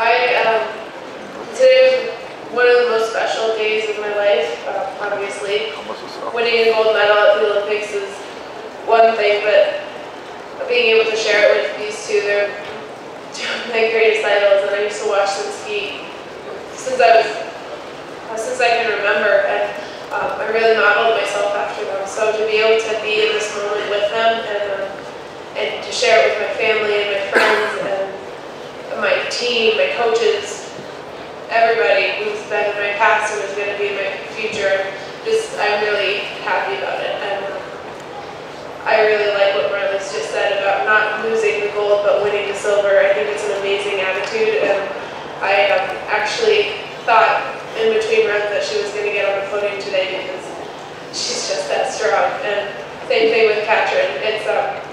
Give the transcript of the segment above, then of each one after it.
Today was one of the most special days of my life, obviously. Winning a gold medal at the Olympics is one thing, but being able to share it with these two, they're two of my greatest idols, and I used to watch them ski since I can remember, and I really modeled myself after them. So to be able to be in this moment with them and to share it with my family and my friends and my team, my coaches, everybody who's been in my past and who's going to be in my future, I'm really happy about it. And I really like what Marlies just said about not losing the gold but winning the silver. I think it's an amazing attitude, and I actually thought in between runs that she was going to get on the podium today because she's just that strong. And same thing with Katrin.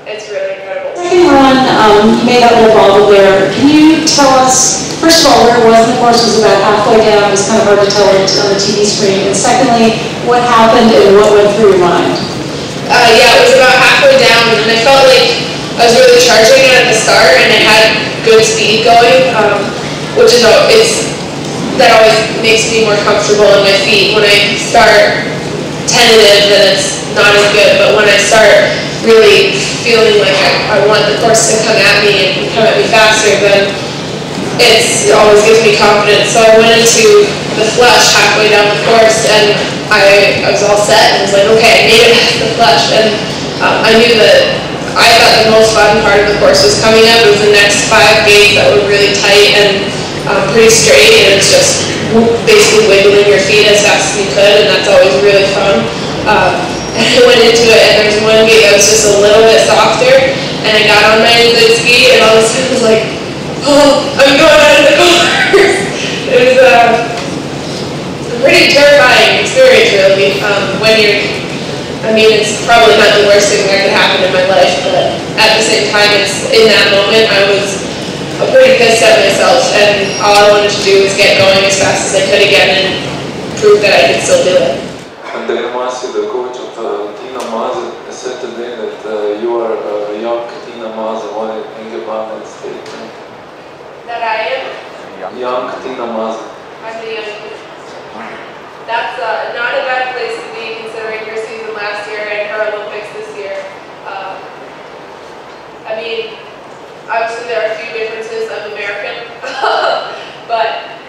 It's really incredible. Second run, you made that little bobble there. Can you tell us, first of all, where it was? The course was about halfway down. It was kind of hard to tell it on the TV screen. And secondly, what happened and what went through your mind? Yeah, it was about halfway down, and I felt like I was really charging it at the start, and I had good speed going, which is that always makes me more comfortable in my feet. When I start tentative, then it's not as good, but when I start really feeling like I want the course to come at me and come at me faster, then it always gives me confidence. So I went into the flush halfway down the course, and I was all set and was like, okay, I made it past the flush, and I knew that I thought the most fun part of the course was coming up. It was the next 5 gates that were really tight and pretty straight, and it's just basically wiggling your feet as fast as you could, and that's always really fun. And I went into it, and there was one gate that was just a little bit softer, and I got on my good ski, and all of a sudden I was like, oh, I'm going out of the course. It was a pretty terrifying experience, really, it's probably not the worst thing that could happen in my life, but at the same time, in that moment, I was pretty pissed at myself, and all I wanted to do was get going as fast as I could again and prove that I could still do it. And then Masi, the coach of Tina Maze, said today that you are a young Tina Maze. What do you think about that statement? That I am? Young Tina Maze. I'm the young Tina. That's not a bad place to be considering her season last year and her Olympics this year. Obviously there are a few differences. I'm American, but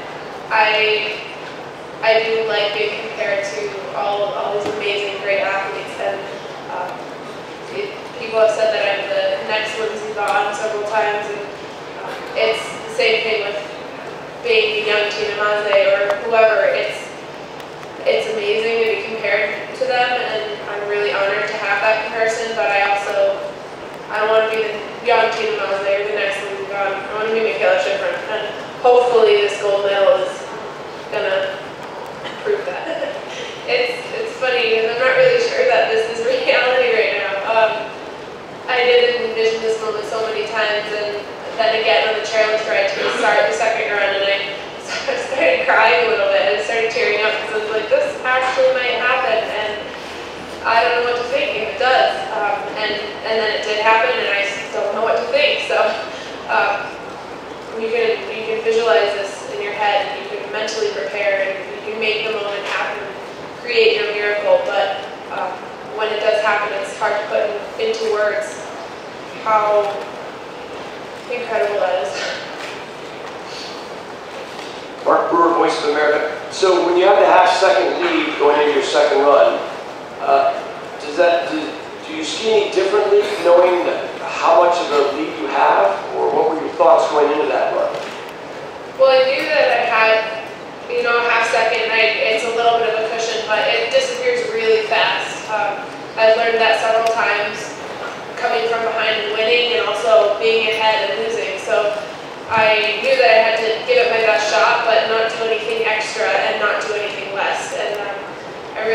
I do like being compared to all these amazing, great athletes, and people have said that I'm the next Lindsey Vonn several times, and it's the same thing with being the young Tina Maze or whoever. It's amazing to be compared to them, and I'm really honored to have that comparison, but I don't want to be the young Tina Maze or the next Lindsey Vonn. I want to be Mikaela Shiffrin, and hopefully this gold medal is gonna prove that. It's funny because I'm not really sure that this is reality right now. I did envision this moment so many times, and then again on the chairlift ride to start the second run, and I started crying a little bit and started tearing up because I was like, this actually might happen, and I don't know what to think if it does. And then it did happen, and I don't know what to think. So you can visualize this in your head, and you can mentally prepare, and you can make the moment happen, create your miracle. But when it does happen, it's hard to put into words how incredible that is. Mark Brewer, Voice of America. So when you have the half-second lead going into your second run, do you ski any differently knowing how much of a lead you have, or what were your thoughts going into that run? Well, I knew that I had, a half-second. It's a little bit of a cushion, but it disappears really fast. I've learned that several times, coming from behind and winning, and also being ahead and losing. So I knew that I had to give it my best shot, but not do anything extra and not do anything less. And I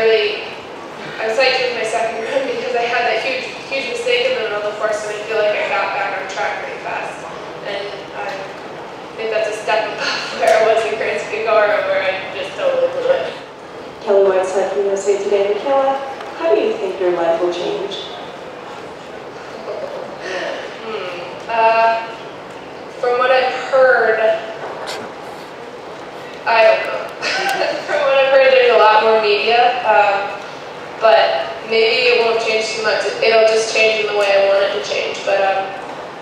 was psyched with my second run because I had that huge mistake in the middle of the course, and I feel like I got back on track pretty fast. And I think that's a step above where I was in Grand Skikora, where I just totally blew it. Kelly Whiteside from USA Today. Mikaela, how do you think your life will change? From what I've heard, media, but maybe it won't change too much. It'll just change in the way I want it to change, but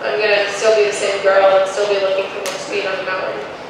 I'm going to still be the same girl and still be looking for more speed on the mountain.